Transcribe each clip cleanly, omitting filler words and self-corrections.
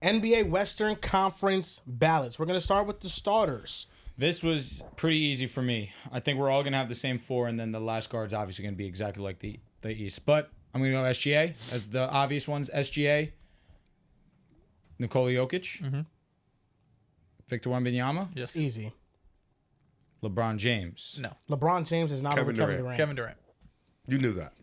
NBA Western Conference ballots. We're going to start with the starters. This was pretty easy for me. I think we're all going to have the same four, and then the last guard's obviously going to be exactly like the East. But I'm going to go SGA as the obvious ones. SGA, Nikola Jokic, Victor Wembanyama. Yes. It's easy. LeBron James. No. LeBron James is not over Kevin Durant. Kevin Durant. You knew that.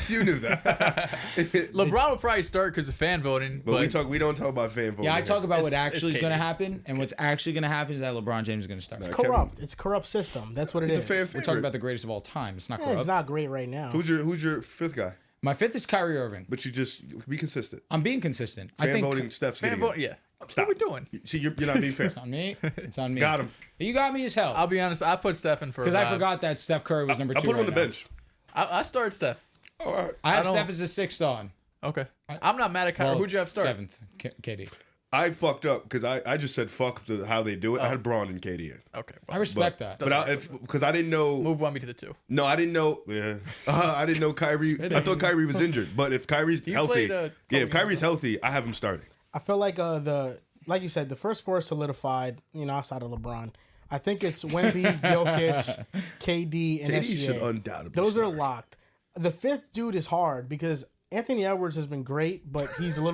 You knew that. LeBron will probably start because of fan voting. But we don't talk about fan voting. Yeah, I talk about what It's actually is going to KD. happen, and what's actually going to happen is that LeBron James is going to start. It's corrupt. It's a corrupt system. That's what it is. He's a fan We're favorite. talking about the greatest of all time. It's not corrupt. It's not great right now. Who's your fifth guy? My fifth is Kyrie Irving. But you just be consistent. I'm being consistent. Fan I think voting, Steph's Fan getting voting, it. yeah. Stop. What are we doing? See, you're not being fair. It's on me. It's on me. Got him. You got me as hell. I'll be honest. I put Steph in for Because I forgot that Steph Curry was number 2. I put him on the right now. bench. I started Steph. All right. I have I don't- Steph as a 6th on. Okay. I'm not mad at Kyrie. Who'd you have start? 7th, KD. I fucked up because I just said fuck how they do it. I had Braun and KD in. Okay. I respect that. But because I didn't know. Move Wemby to the 2. No, I didn't know. Yeah, I didn't know Kyrie. I thought Kyrie was injured. But if Kyrie's healthy, played, if Kyrie's healthy, I have him starting. I feel like like you said, the first four is solidified, outside of LeBron. I think it's Wemby, Jokic, KD, and KD should SGA. undoubtedly Those are start. locked. The fifth dude is hard because Anthony Edwards has been great, but he's been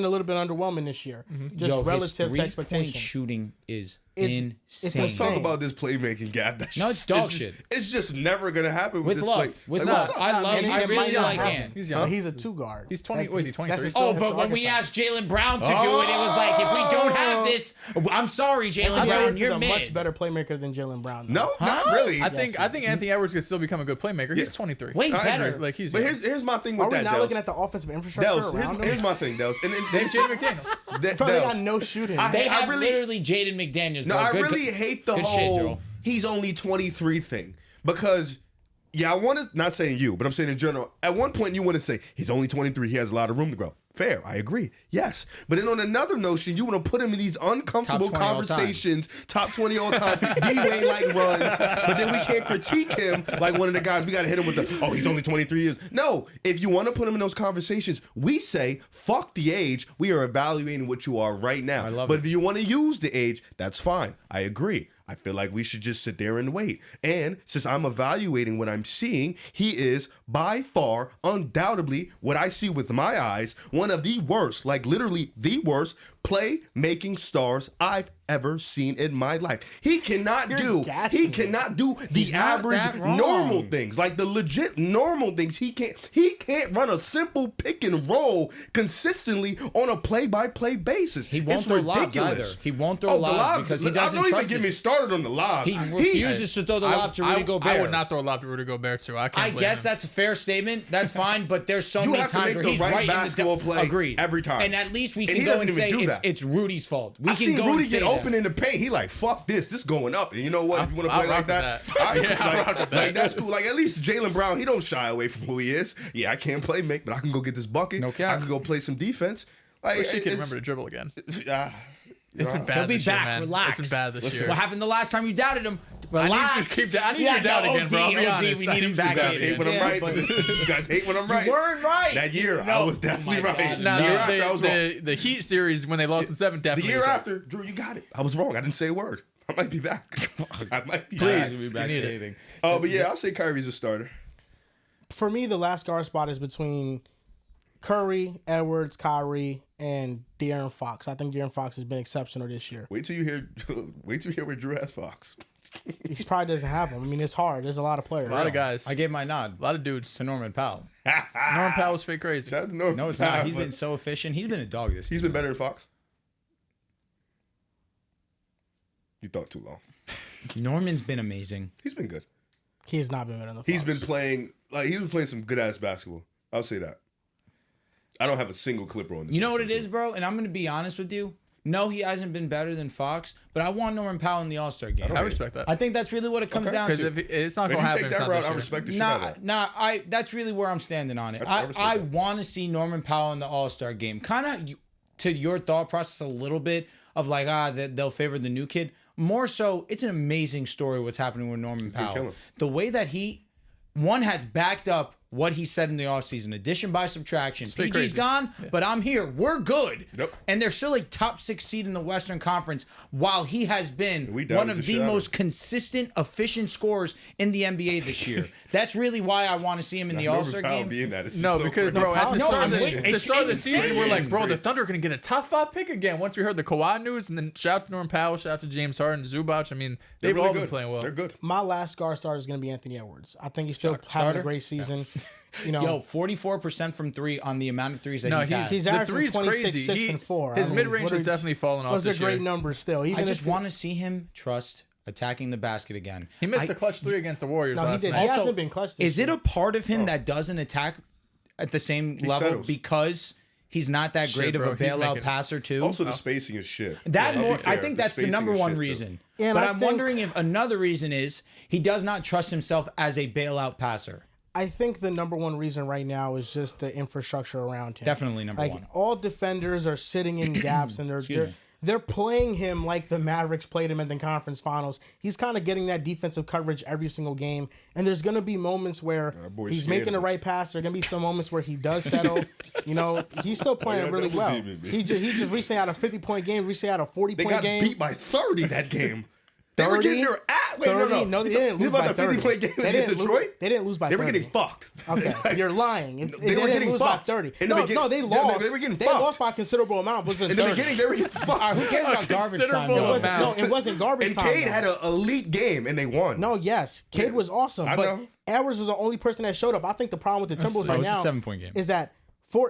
a little bit underwhelming this year, just Yo, his relative to three-point expectation. shooting is It's insane. Let's talk insane. about this playmaking gap. That's No, it's dog shit. It's just never gonna happen With this love. play. With Like, love. what's up? I love. And I it might really not like happen. Ant. He's young. He's a 2 guard. He's 20. That's- What is he, 23? that's his- Oh, that's but his when we archetype. asked Jaylen Brown to do it, it was like, if we don't have this, I'm sorry, Jaylen Anthony Brown, Edwards is you're a mid. much better playmaker than Jaylen Brown. though. No, not really. I think Anthony Edwards could still become a good playmaker. He's 23. Way I better. agree. Like he's. But young. here's my thing with Are we that. not Dels. looking at the offensive infrastructure Dels, around here's him? my thing, Dels. And Jaden McDaniels. Probably Dels. got no shooting. They have really- literally Jaden McDaniels. No, bro. I Good- really hate the good shit, whole Joel. he's only 23 thing because I want to, not saying you, but I'm saying in general, at one point you want to say he's only 23, he has a lot of room to grow. Fair, I agree. Yes. But then on another notion, you want to put him in these uncomfortable Top 20 all time. conversations, top 20 all time, D-Wade like runs, but then we can't critique him like one of the guys. We got to hit him with he's only 23 years. No, if you want to put him in those conversations, we say, fuck the age. We are evaluating what you are right now. I love but it. if you want to use the age, that's fine. I agree. I feel like we should just sit there and wait. And since I'm evaluating what I'm seeing, he is by far, undoubtedly, what I see with my eyes, one of the worst, like literally the worst play-making stars I've ever seen in my life. He cannot do the He's not average that wrong. normal things, like the legit normal things. He can't run a simple pick and roll consistently on a play-by-play basis. He won't It's throw lobs ridiculous. either. He won't throw the lobs because he doesn't don't even trust get it. me started on the lobs. He refuses to throw the lob to Rudy Gobert. I would not throw a lob to Rudy Gobert too. I can't. I blame guess him. that's a fair statement. That's fine, but there's so You many have to times make where the he's right right in the basketball play agreed every time. And at least we And can he go doesn't and even say do it's, that. it's Rudy's fault. We I can seen go Rudy and say get that. open in the paint. He like, fuck this going up. And you know what? If you want to I'll play rock like that, with that. all right, Yeah, I'll rock with that. like that's cool. Like at least Jaylen Brown, he don't shy away from who he is. Yeah, I can't play make, but I can go get this bucket. No cap. I can go play some defense. Like, Wish he could remember to dribble again. It's been bad. He'll be this year, back. man. Relax. It's been bad this year. What happened the last time you doubted him? Relax. I need you to doubt again, bro. I'll be honest. We need him You back guys in. hate when I'm Yeah, right. but- You guys hate when I'm right. You weren't right. That year, No. I was definitely Oh my right. God. Now, The year after, I was wrong. the Heat series when they lost in 7 The definitely. year was right. after, Drew, you got it. I was wrong. I didn't say a word. I might be back. I might be Please. back. Be back You need to it. anything. Oh, but yeah, I'll say Kyrie's a starter. For me, the last guard spot is between Curry, Edwards, Kyrie, and De'Aaron Fox. I think De'Aaron Fox has been exceptional this year. Wait till you hear where Drew has Fox. He probably doesn't have him. I mean, it's hard. There's a lot of players. A lot of guys. I gave my nod a lot of dudes. to Norman Powell. Norman Powell was fake crazy. Shout out to Norman No, it's not. Powell, He's but been so efficient. He's been a dog this he's season. been better than Fox. You thought too long. Norman's been amazing. He's been good. He has not been better than the He's Fox. been playing some good ass basketball. I'll say that. I don't have a single clipper on this. You know what it is, bro? And I'm going to be honest with you. No, he hasn't been better than Fox, but I want Norman Powell in the All-Star game. I respect that. I think that's really what it comes down Because to. if it's not If going to you happen, take it's that not route, this I year. respect the shit out of that. That's really where I'm standing on it. I respect I that. want to see Norman Powell in the All-Star game. Kind of to your thought process a little bit of like, they'll favor the new kid. More so, it's an amazing story what's happening with Norman been Powell. killing. The way that he, one, has backed up what he said in the offseason. Addition by subtraction. pretty PG's crazy. gone, but I'm here. We're good. Yep. And they're still a top 6 seed in the Western Conference while he has been We doubted one the of shit the out of most consistent, efficient scorers in the NBA this year. That's really why I want to see him in the All-Star game. Being that, it's No, so because crazy. bro, at the No, start of I'm the, with- the start of the season, we're like, bro, the Crazy. Thunder are gonna get a top 5 pick again. Once we heard the Kawhi news, and then shout out to Norman Powell, shout out to James Harden, Zubac. I mean, They're they've really all good. been playing well. They're good. My last guard starter is going to be Anthony Edwards. I think he's still having starter? a great season. You know, Yo, 44% from 3 on the amount of threes that No, he's had. he's the averaging three's 26, crazy. 6, and 4. His I mean, mid-range what has are- definitely fallen off Those are this great year. numbers still. Even I just if want to see him trust attacking the basket again. He missed the clutch 3 against the Warriors No, he last did. night. He Also, hasn't been clutch this Is it year. a part of him that doesn't attack at the same level settles. because he's not that great bro, of a he's bailout making- passer too? Also, the spacing is shit. That I'll be more, I fair, think that's the spacing number is one shit, too. reason. And but I I'm think- wondering if another reason is he does not trust himself as a bailout passer. I think the number one reason right now is just the infrastructure around him. Definitely number like, one. all defenders are sitting in gaps and they're playing him like the Mavericks played him in the conference finals. He's kind of getting that defensive coverage every single game. And there's going to be moments where boy's he's scared making the of it. right pass. There are going to be some moments where he does settle. You know, he's still playing yeah, really double well. teaming me. He just recently had a 50-point game, recently had a 40-point They got game. beat by 30 that game. They were 30? getting their ass. Wait, 30? no. They didn't You lose about by the 30. 50-point game They against didn't Detroit? lose- they didn't lose by They were 30. getting fucked. Okay, you're lying. They They were didn't getting lose fucked. by 30. In the No, beginning- they no, lost. they were getting They fucked. lost by a considerable amount. It wasn't In the 30. beginning, they were getting fucked. All right, who cares about garbage time? considerable though? amount. No, it wasn't garbage And time. Cade though. had an elite game, and they won. No, yes, Cade was awesome, I but know. Edwards was the only person that showed up. I think the problem with the Timberwolves right it's a now 7-point game. is that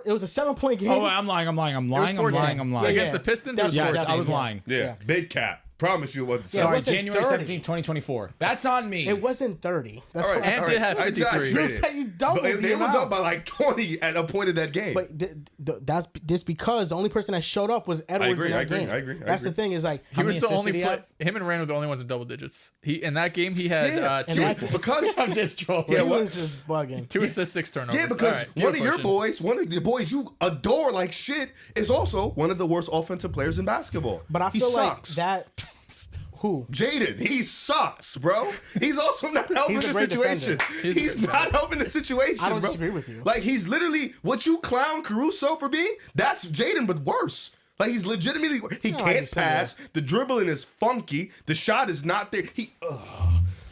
it was a 7-point game. Oh, I'm lying. I'm lying. I'm lying. I'm 14. lying. I'm Yeah, lying. Against the Pistons, it was That's- Yes, 14. I was yeah. lying. Yeah, Yeah. big cap. Promise you it wasn't. Yeah, it Sorry, wasn't January 30. 17, 2024. That's on me. It wasn't 30. That's All what right, I'm And saying. did have I 53. You said you doubled But the they was amount. up by like 20 at a point of that game. But that's just because the only person that showed up was Edwards agree, in that I agree, game. I agree, I That's agree. the thing is like He was many the assists only did he have? him and Rand were the only ones in double digits. He in that game he had yeah, and two, that's- assists, because I'm just trolling. Yeah, he what? was just bugging. 2 assists, 6 turnovers. yeah, because All right, one of your question. boys, one of the boys you adore like shit, is also one of the worst offensive players in basketball. But I he feel like sucks. that. Who? Jaden, he sucks, bro. He's also not helping He's a the great situation. defender. He's not helping the situation, I don't bro. disagree with you. Like, he's literally, what you clown Caruso for being, that's Jaden, but worse. Like, he's legitimately, he I can't understand pass. The dribbling is funky. The shot is not there.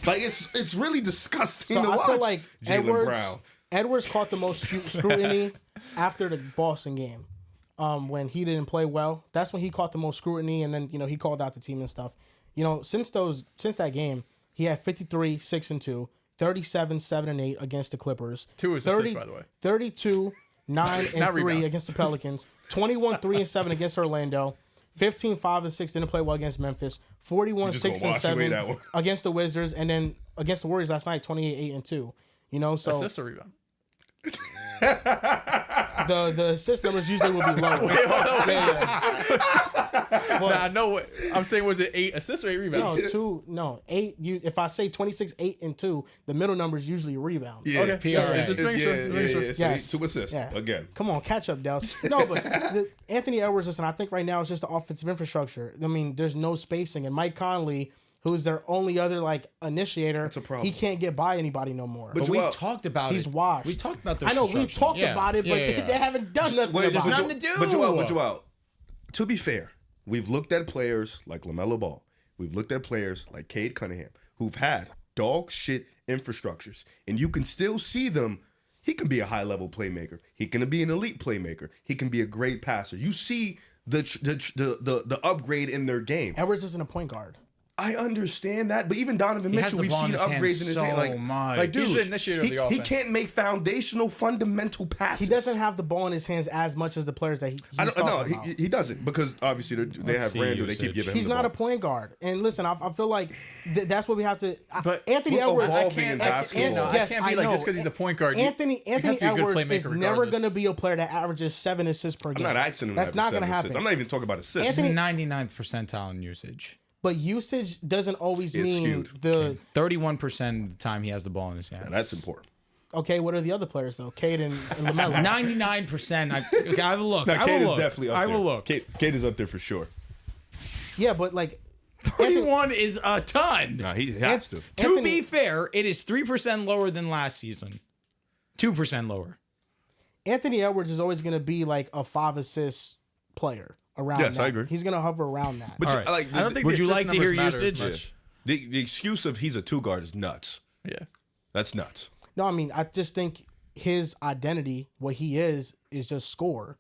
Like, it's really disgusting So to I watch. feel like Jaylen Brown. Edwards caught the most scrutiny after the Boston game. When he didn't play well, that's when he caught the most scrutiny, and then he called out the team and stuff. Since that game, he had 53, 6 and 2, 37, 7 and 8 against the Clippers. 2 assists, by the way. 32, 9 and Not 3 rebounds. against the Pelicans. 21, 3 and 7 against Orlando. 15, 5 and 6 didn't play well against Memphis. 41, just 6 gonna and wash away 7 that one. against the Wizards, and then against the Warriors last night, 28, 8 and 2. So Assist or rebound? the assist numbers usually will be lower. Nah, no. I'm saying, was it 8 assists or 8 rebounds? No, 8. If I say 26, 8 and 2, the middle number is usually a rebound. Yeah, Okay, PRA. just making sure. yeah, making sure. yeah. So Yes. 2 assists Yeah. again. Come on, catch up, Dels. No, but Anthony Edwards, listen, I think right now it's just the offensive infrastructure. I mean, there's no spacing. And Mike Conley, who's their only other initiator, That's a problem. he can't get by anybody no more. But Joel, we've talked about He's it. washed. We've talked about the I know, we construction. talked Yeah. about it, but Yeah. they haven't done nothing Wait, about it. nothing to do. But Joel, to be fair, we've looked at players like LaMelo Ball. We've looked at players like Cade Cunningham, who've had dog shit infrastructures, and you can still see them. He can be a high level playmaker. He can be an elite playmaker. He can be a great passer. You see the upgrade in their game. Edwards isn't a point guard. I understand that, but even Donovan He has Mitchell, the we've ball in seen his hands upgrades in his so game. much. Like, dude, He's the initiator of the he offense. can't make foundational, fundamental passes. He doesn't have the ball in his hands as much as the players that he's I don't, talking no, about. he doesn't, because obviously they Let's have see Randall. They keep usage. giving him He's the not ball. a point guard. And listen, I feel like that's what we have to. But Anthony we're Edwards, evolving in basketball. yes, I can't be like, just because he's a point guard. Anthony you have to be a good Edwards playmaker is never regardless. going to be a player that averages 7 assists per I'm game. not asking him. That's to not going to happen. I'm not even talking about assists. Anthony- 99th percentile in usage. But usage doesn't always It's mean skewed. the. 31% of the time he has the ball in his hands. That's important. Okay, what are the other players though? Cade and LaMelo. 99%. Okay, I will look. No, I Cade will is look. definitely up I there. will look. Cade is up there for sure. Yeah, but like 31 is a ton. Nah, he has to. To Anthony- be fair, it is 3% lower than last season. 2% lower. Anthony Edwards is always going to be like a 5-assist player around Yes, that. I agree. He's going to hover around that. But All you- right. like, I don't think Would the you assist like to numbers hear matter as usage? much. the excuse of he's a 2 guard is nuts. Yeah. That's nuts. No, I mean, I just think his identity, what he is just score.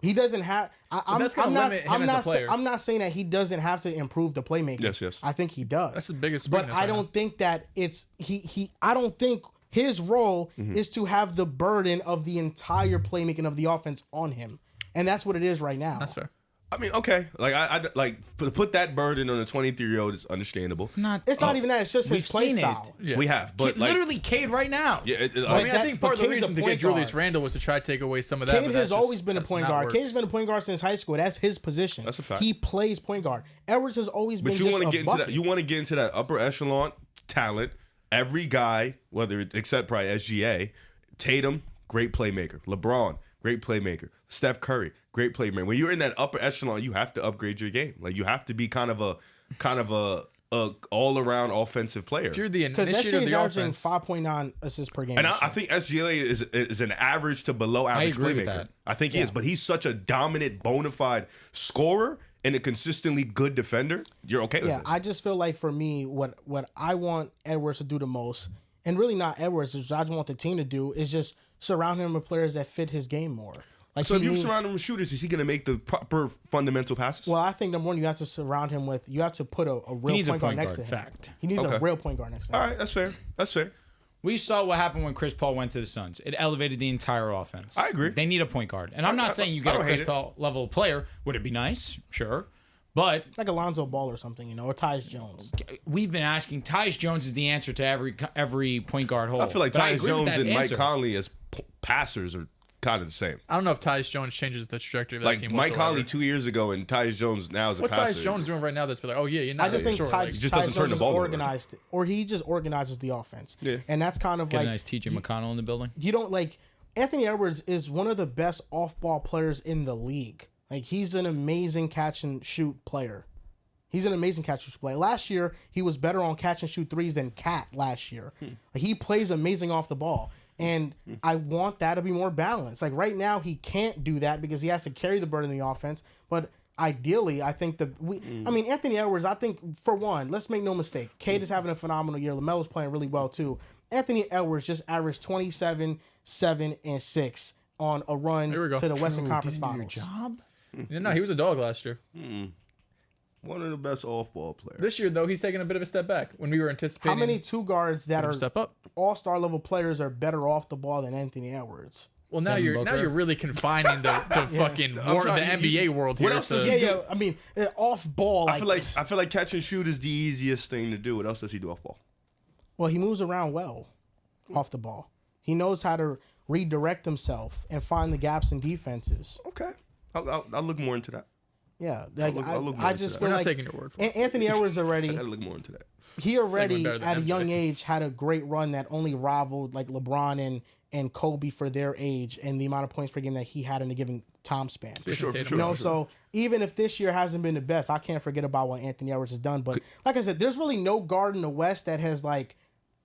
He doesn't have. that's gonna limit him as a player. I'm not saying that he doesn't have to improve the playmaking. Yes. I think he does. That's the biggest But weakness I right don't now. think that it's he. I don't think his role Mm-hmm. is to have the burden of the entire playmaking of the offense on him, and that's what it is right now. That's fair. I mean, okay. Like I like put that burden on a 23-year-old is understandable. It's not. It's not even that. It's just We've his play seen it. style. Yeah. We have, but like literally Cade right now. yeah, I mean, that- I think part of but the Cade's a reason to get point Julius guard. Randle was to try to take away some of that. Cade but has that's always just- been a that's point not guard. works. Cade has been a point guard since high school. That's his position. That's a fact. He plays point guard. Edwards has always been But you just want to a get into bucket. that. You want to get into that upper echelon talent. Every guy, whether except probably SGA, Tatum, great playmaker. LeBron, great playmaker. Steph Curry, great playmaker. When you're in that upper echelon, you have to upgrade your game. Like you have to be kind of a all around offensive player. If you're the Because initiator of SGA is the averaging offense, 5.9 assists per game. And this I year. think SGA is an average to below average agree with playmaker. that. I think he is, but he's such a dominant, bona fide scorer and a consistently good defender. You're okay with Yeah, it. I just feel like for me, what I want Edwards to do the most, and really not Edwards, is what I want the team to do, is just surround him with players that fit his game more. Like So if you needs- surround him with shooters, is he going to make the proper fundamental passes? well, I think number one, you have to surround him with. You have to put a real needs a point guard point next guard, to him. fact. He needs a Okay. real point guard next to him. All right, that's fair. That's fair. We saw what happened when Chris Paul went to the Suns. It elevated the entire offense. I agree. They need a point guard. And I'm not saying you get I a don't hate Chris it. Paul level player. Would it be nice? Sure. But Like Alonzo Ball or something, or Tyus Jones. we've been asking. Tyus Jones is the answer to every point guard hole. I feel like But Tyus agree with Jones that and Mike answer. Conley as passers are kind of the same. I don't know if Tyus Jones changes the trajectory of that Like team. Mike whatsoever. Conley 2 years ago and Tyus Jones now is a What's passer. Tyus Jones doing right now? That's been like, oh yeah, you're not. I just think sure, Tyus, like, He just doesn't Tyus turn Jones the is ball over. organized, or he just organizes the offense. Yeah. And that's kind of Get like a nice TJ McConnell in the building. you don't like Anthony Edwards is one of the best off-ball players in the league. Like he's an amazing catch and shoot player. He's an amazing catch and shoot player. Last year he was better on catch and shoot threes than Cat last year. Like, he plays amazing off the ball. And I want that to be more balanced. Like right now he can't do that because he has to carry the burden of the offense. But ideally, I think I mean Anthony Edwards, I think for one, let's make no mistake. Cade is having a phenomenal year. LaMelo's playing really well too. Anthony Edwards just averaged 27, 7, and 6 on a run Here we go. to the Western Conference Finals. no, he was a dog last year. One of the best off-ball players. This year though, he's taking a bit of a step back. When we were anticipating, How many two guards that are step up? all-star level players are better off the ball than Anthony Edwards? Well, now Devin you're Booker. really confining the fucking I'm the sorry, NBA world what here. else to- does Yeah, he yeah. I mean, off ball. I feel like catch and shoot is the easiest thing to do. What else does he do off ball? Well, he moves around well off the ball. He knows how to redirect himself and find the gaps in defenses. Okay, I'll look more into that. Yeah, like, I'll look more I into just that. feel We're not like taking your word for it. Anthony Edwards I already. gotta look more into that. He already better than at a MJ. young age had a great run that only rivaled like LeBron and Kobe for their age and the amount of points per game that he had in a given time span. For sure, for Tatum. sure. You know, for sure. so even if this year hasn't been the best, I can't forget about what Anthony Edwards has done. But like I said, there's really no guard in the West that has like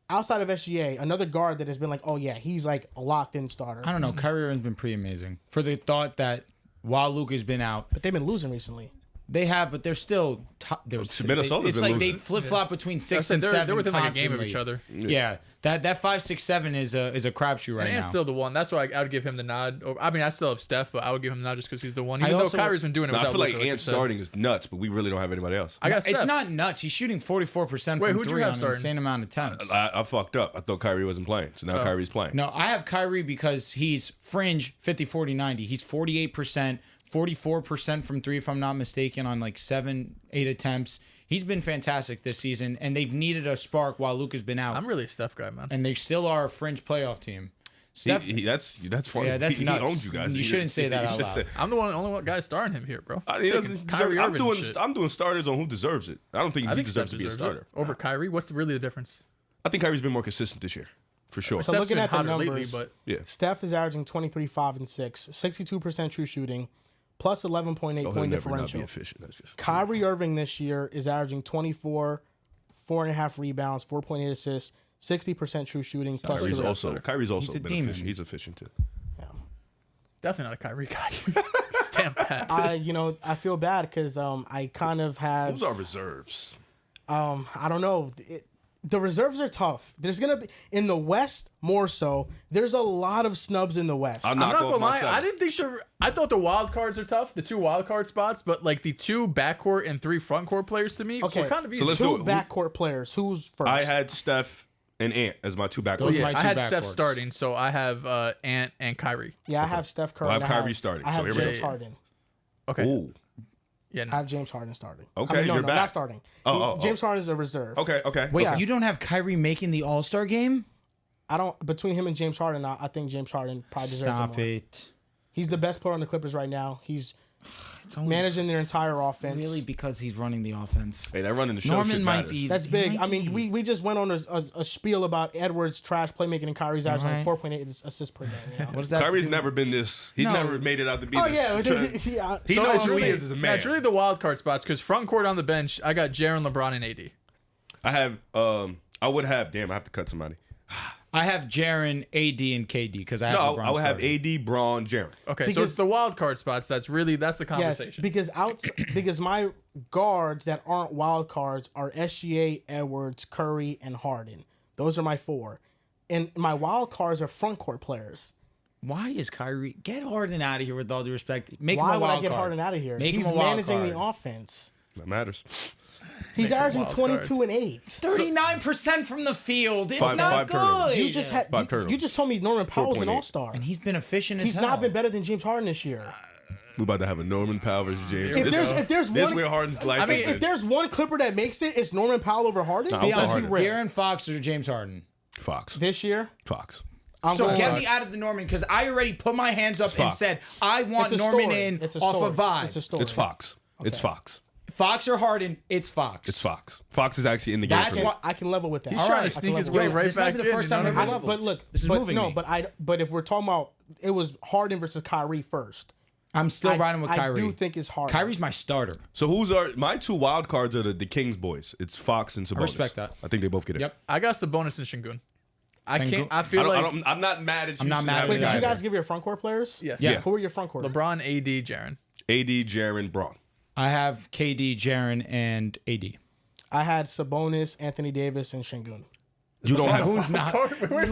outside of SGA, another guard that has been like, oh yeah, he's like a locked in starter. I don't know. Kyrie Irving's been pretty amazing. For the thought that while Luka's been out, But they've been losing recently. they have, but they're still top. Minnesota's It's been like they losing. flip flop between I 6 said and they're 7. within like a game of constantly. each other. Yeah, that 5, 6, 7 is a crapshoot right And now. Ant's still the one. That's why I would give him the nod. I mean, I still have Steph, but I would give him the nod just because he's the one. Even though also- Kyrie's been doing it No, I without feel like Luka, you Ant said. starting is nuts, but we really don't have anybody else. I got Steph. It's not nuts. He's shooting 44% Wait, from who'd you 3 have on an starting? insane amount of attempts. I fucked up. I thought Kyrie wasn't playing, so now Kyrie's playing. No, I have Kyrie because he's fringe 50, 40, 90. He's 48%, 44% from 3 if I'm not mistaken on like 7, 8 attempts. He's been fantastic this season, and they've needed a spark while Luka's been out. I'm really a Steph guy, man. And they still are a fringe playoff team. Steph, That's funny. yeah, that's he nuts. owns you guys. You shouldn't say that out should loud. say- I'm the only one guy starting him here, bro. He Taking doesn't Kyrie deserve, Irving and shit. I'm doing starters on who deserves it. I don't think I he think deserves Steph to be a deserves starter. it over Kyrie. What's really the difference? I think Kyrie's been more consistent this year, for sure. So Steph's looking been at the hotter numbers, lately, but Yeah. Steph is averaging 23, 5, and 6, 62% true shooting, plus 11.8 He'll point never not be differential. efficient. That's just Kyrie Irving this year is averaging 24, 4.5 rebounds, 4.8 assists, 60% true shooting plus Kyrie's three. Kyrie's also He's a been demon. efficient. He's efficient too. Definitely not a Kyrie guy. Stamp that. I feel bad because I kind of have. Who's our reserves? I don't know. The reserves are tough. There's gonna be in the West more so. There's a lot of snubs in the West. I'm I'm not going gonna lie. myself. I didn't think I thought the wild cards are tough. The 2 wild card spots, but like the 2 backcourt and 3 frontcourt players to me Okay, were kind of easy. so let's do Two it. backcourt players. Who's first? I had Steph and Ant as my 2 backcourt. Those are yeah, my I two had Steph backcourts. starting, so I have Ant and Kyrie. I have Steph Curry. Well, I and have Kyrie starting, I have so here we go. James Harden. Okay. Ooh. Yeah. I have James Harden starting. Okay, no, you're no, back. not starting. James Harden is a reserve. Okay. Wait, Yeah. you don't have Kyrie making the All-Star game? I don't. Between him and James Harden, I think James Harden probably deserves Stop it more. it. He's the best player on the Clippers right now. He's It's only managing their entire offense. really because he's running the offense. Hey, that running the show Norman shit might matters. be- That's He big. might I mean, be. we just went on a spiel about Edwards' trash playmaking and Kyrie's average Right. like 4.8 assists per game. You know? What does that? Kyrie's never been this. He's No. never made it out to be Oh this. yeah, He So knows it's who he really- is as a man. It's really the wild card spots because front court on the bench, I got Jaren, LeBron, and AD. I have. I would have. Damn, I have to cut somebody. I have Jaren, AD, and KD because I have No, LeBron I would have starting. AD, Braun, Jaren. Okay, so Because- it's the wild card spots. That's the Yes, conversation. because my guards that aren't wild cards are SGA, Edwards, Curry, and Harden. Those are my 4, and my wild cards are front court players. Why is Kyrie? Get Harden out of here with all due respect. Make him Why a would I wild get card. Harden out of here? Make He's him a wild managing card. the offense. That matters. He's averaging wild 22 and 8. 39% from the field. It's Five not turnovers. good. You just had 5 turnovers. you just told me Norman Powell's an 4.8. all-star. and he's been efficient as He's hell. not been better than James Harden this year. We're about to have a Norman Powell versus James. If This there's is one, where Harden's life mean, is. if there's one Clipper that makes it, it's Norman Powell over Harden. Nah, Be I'll go honest, Harden. De'Aaron Fox or James Harden. Fox. This year, Fox. I'm So going get Fox. me out of the Norman because I already put my hands up and Fox. said I want It's a Norman story. in It's a off story. of vibe. It's a story. It's Fox. It's Fox. Fox or Harden, it's Fox. It's Fox. Fox is actually in the game. That's for me. what- I can level with that. He's All trying right. to sneak his I can way level- right This might back be the in. first you time know? I've ever leveled. But look, This is moving me. but if we're talking about it was Harden versus Kyrie first. I'm still riding with Kyrie. I do think it's Harden. Kyrie's my starter. So who's my 2 wild cards are the Kings boys. It's Fox and Sabonis. respect that. I think they both get it. Yep. I got the bonus in Shingun. I Sengun- can't. I feel like I'm not mad at you. I'm not mad at Wait, you did you either. guys give your front court players? yes. Yeah. Who are your front court? LeBron, AD, Jaren. AD, Jaren, Braun. I have KD, Jaren, and AD. I had Sabonis, Anthony Davis, and Şengün. You don't have. Who's not? Where's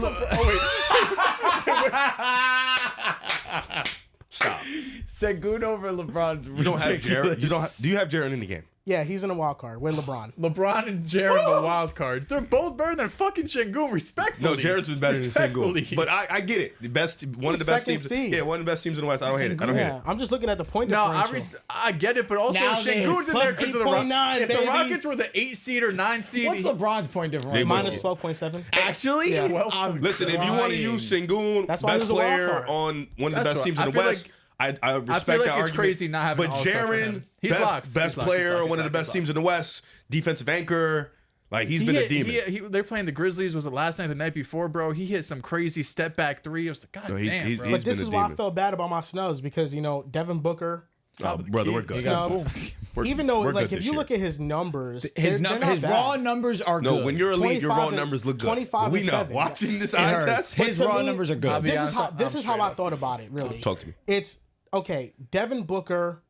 Stop. Sengun over LeBron's You don't have Jaren. You don't. Do you have Jaren in the game? Yeah, he's in a wild card with LeBron. LeBron and Jaren the wild cards? They're both better than fucking Shingun. Respectfully. No, Jaren's been better than Respectfully. Sengun. But I get it. The best, one of the best Second teams. seed. Yeah, one of the best teams in the West. I don't hate it. I don't hate Yeah, it. I'm just looking at the point No, differential. I get it, but also Now Shingun's there's in there plus because of the 8.9, If baby. the Rockets were the 8 seed or 9 seed, What's LeBron's point differential? Minus 12.7. Actually, Yeah. Well, I'm Listen, if you want to crying. use Sengun, That's why he best was a wild player card. on one of the That's best what- teams I in the feel West, I respect like that it's argument. crazy not having But an all-star for Jaren, him. He's locked. best He's locked. player He's on one of the locked. best teams in the West, defensive anchor. Like he's been a demon. They're playing the Grizzlies. Was it last night, the night before, bro? He hit some crazy step back 3. I was like, God No, damn, bro. he's But this been a is why I demon. felt bad about my snubs because, Devin Booker, Oh, brother, we're good. He got snub, spooled. even though, we're like, good if this you year. look at his numbers, his they're not bad. raw numbers are No, good. when you're elite, your 25 raw and- numbers look good. 25 we and know. 7. Watching this It eye hurts. test, His to raw me, numbers are good. This be is honest, how this I'm is how straight I up. thought about it. Really, Talk to me. It's okay. Devin Booker.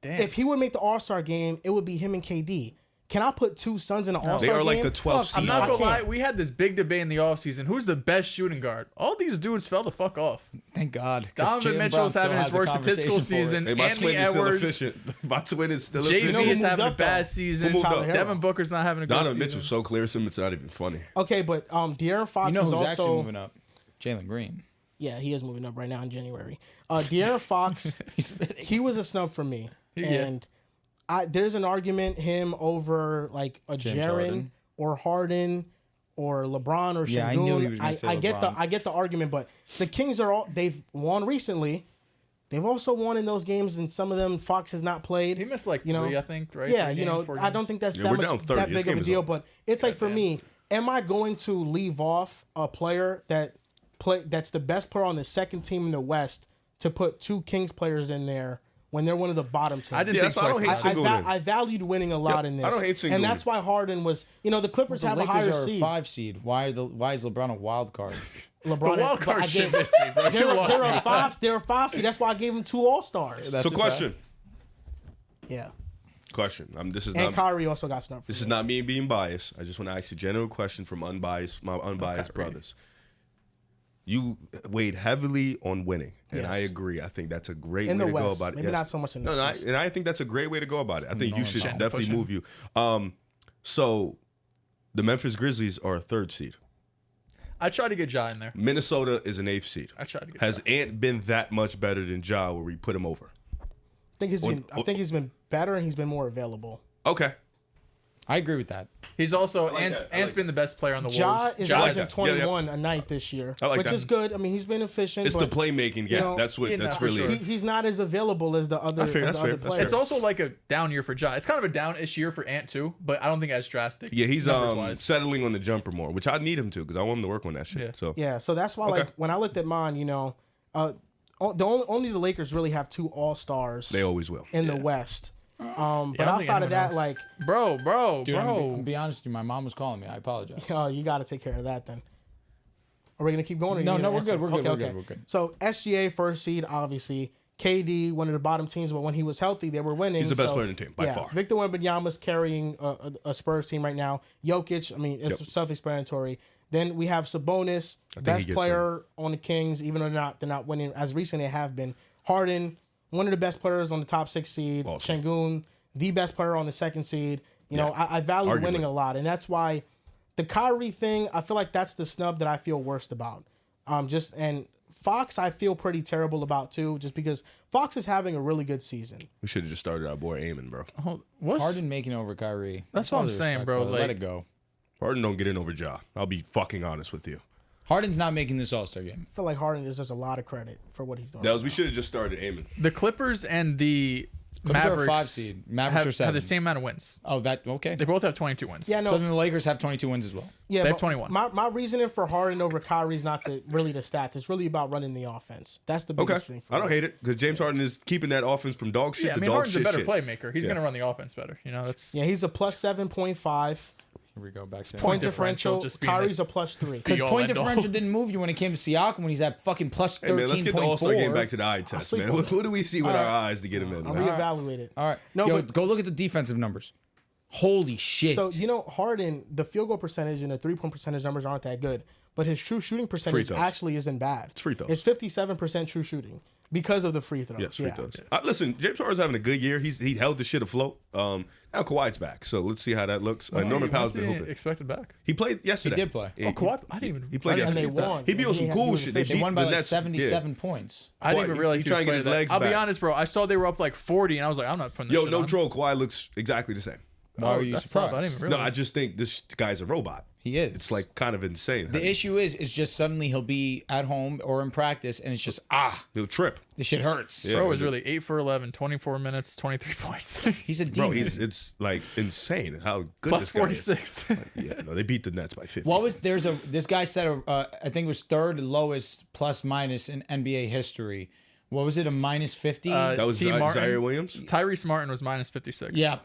Damn. If he would make the All-Star game, it would be him and KD. Can I put two sons in an All-Star they game? are like the 12th seed. I'm not I gonna lie. can't. We had this big debate in the offseason. Who's the best shooting guard? All these dudes fell the fuck off. Thank God. 'cause Donovan Jaylen Mitchell's Brown having still his has a worst statistical conversation for it. season. Hey, my Anthony twin is still Edwards, efficient. My twin is still JV efficient. who is moved having a up, though? bad season. Who moved up? Tyler Hero. Devin Booker's not having a good Donovan season. Mitchell's so clear, it's not even funny. Okay, but De'Aaron Fox You know is who's actually also moving up? Jalen Green. yeah, he is moving up right now in January. De'Aaron Fox, He's fitting. he was a snub for me, and there's an argument him over like a James Jaren Harden. or Harden or LeBron or Yeah, I knew he was Şengün. gonna say I get LeBron. I get the argument, but the Kings they've won recently. They've also won in those games, and some of them Fox has not played. He missed like 3, I think, right? Yeah, 3 games, 4 I games. don't think that's Yeah, that we're much down 30. that This big of game a is deal. over. But it's like for damn. me, am I going to leave off a player that's the best player on the second team in the West to put two Kings players in there when they're one of the bottom teams. I didn't Yeah, think that's why I don't twice. hate single win. I valued winning a lot in this. I don't hate single and that's why Harden was. The Clippers The have a Lakers higher are a seed. 5 seed. Why is LeBron a wild card? LeBron, The wild but card I shit gave- missed me, bro. You lost They're me a with five. that. They're a 5 seed. That's why I gave them 2 All-Stars. That's So a question. Yeah. Question. This is And not. Kyrie also got snubbed. This is not me being biased. I just want to ask a general question from my unbiased brothers. You weighed heavily on winning, and I Yes. agree. I think that's a great In way the to go West. about it. Maybe not so much in the no, East. and I think that's a great way to go about it. I think you should Shit, definitely pushing. move you. So the Memphis Grizzlies are a 3rd seed. I tried to get Ja in there. Minnesota is an 8th seed. I tried to get Has Ant been that much better than Ja where we put him over? I think he's been better and he's been more available. Okay. I agree with that. He's also like Ant's that. I like been the best player on the Ja Wolves. is Ja averaging that. Yeah, yeah. 21 a night this year, I like which that. is good. I mean, he's been efficient. It's but the playmaking. Yeah, know, that's what. you know, That's for really. sure. he's not as available as the other, fair, as that's the other fair, that's players. It's also like a down year for Ja. It's kind of a down-ish year for Ant too, but I don't think as drastic. Yeah, he's numbers-wise. settling on the jumper more, which I need him to because I want him to work on that shit. Yeah. So Yeah, so that's why, Okay. like, when I looked at mine, only the Lakers really have 2 All-Stars they always will. in the West. But I don't think outside of anyone that, else. like, Dude, I'm be honest with you. My mom was calling me. I apologize. you got to take care of that then. Are we gonna keep going? Or No, you no, gonna we're answer? good, we're good, Okay, we're okay. good, we're good. So SGA 1st seed, obviously. KD, one of the bottom teams, but when he was healthy, they were winning. He's the best so, player in the team, by far. Victor Wembanyama's carrying a Spurs team right now. Jokic, I mean, it's self-explanatory. Then we have Sabonis, he best gets player on the Kings, even though they're not winning as recently they have been. Harden, one of the best players on the top 6 seed. Awesome. Shengun, the best player on the 2nd seed. I value Arguably. winning a lot, and that's why the Kyrie thing, I feel like that's the snub that I feel worst about. And Fox, I feel pretty terrible about too, just because Fox is having a really good season. We should have just started our boy aiming, bro. What's Harden making over Kyrie. That's what all I'm due saying, respect, bro, Let like- it go. Harden don't get in over Ja. I'll be fucking honest with you. Harden's not making this All-Star game. I feel like Harden deserves a lot of credit for what he's doing. We should have just started aiming. the Clippers and the Clippers are a Mavericks 5 seed. Mavericks are have 7. the same amount of wins. Oh, that okay. They both have 22 wins. Yeah, no, So then the Lakers have 22 wins as well. yeah, they have but 21. My reasoning for Harden over Kyrie is not really the stats. It's really about running the offense. That's the Okay. biggest thing for I don't me. hate it because James Harden is keeping that offense from dog shit Yeah, I to mean dog Harden's a shit better shit. playmaker. He's Yeah. gonna run the offense better. That's Yeah, he's a plus 7.5 Here we go back to point differential differential. just being Kyrie's a plus 3. Because Be all point end all. differential didn't move you when it came to Siakam when he's at fucking plus Hey, man, let's get the All-Star game 13.4. back to the eye test, sleep man. on What do we see with All our right. eyes to get him in, I'll man? reevaluate it. All right. No, Yo, but- go look at the defensive numbers. Holy shit. So, Harden, the field goal percentage and the 3-point percentage numbers aren't that good, but his true shooting percentage throws. actually isn't bad. It's free throws. It's 57% true shooting because of the free throws. Yes, free yeah. throws. Listen, James Harden's having a good year. He held the shit afloat. Now Kawhi's back, so let's see how that looks. Norman Powell's been hooping. expected back. He played yesterday. He did play. Oh, Kawhi, I didn't even. He played I didn't yesterday. And they won. He beat on And some he cool had shit. to they won by the like Nets. 77 points. I didn't even Kawhi, realize he he was trying to get playing his that. legs I'll be back. honest, bro. I saw they were up like 40, and I was like, I'm not putting this Yo, shit no on. troll. Kawhi looks exactly the same. Why are you that's tough. surprised? I didn't even No, realize. I just think this guy's a robot. He is. It's like kind of insane. The issue is just suddenly he'll be at home or in practice and it's just He'll trip. this shit hurts. Yeah. Bro was really 8 for 11, 24 minutes, 23 points. He's a Bro, demon. it's like insane how good Plus this guy is. 46. Yeah, no, they beat the Nets by 50. What was this guy said I think it was third lowest plus minus in NBA history. What was it, a minus 50? That was T. Martin. Zaire Williams? Tyrese Martin was minus 56. yeah.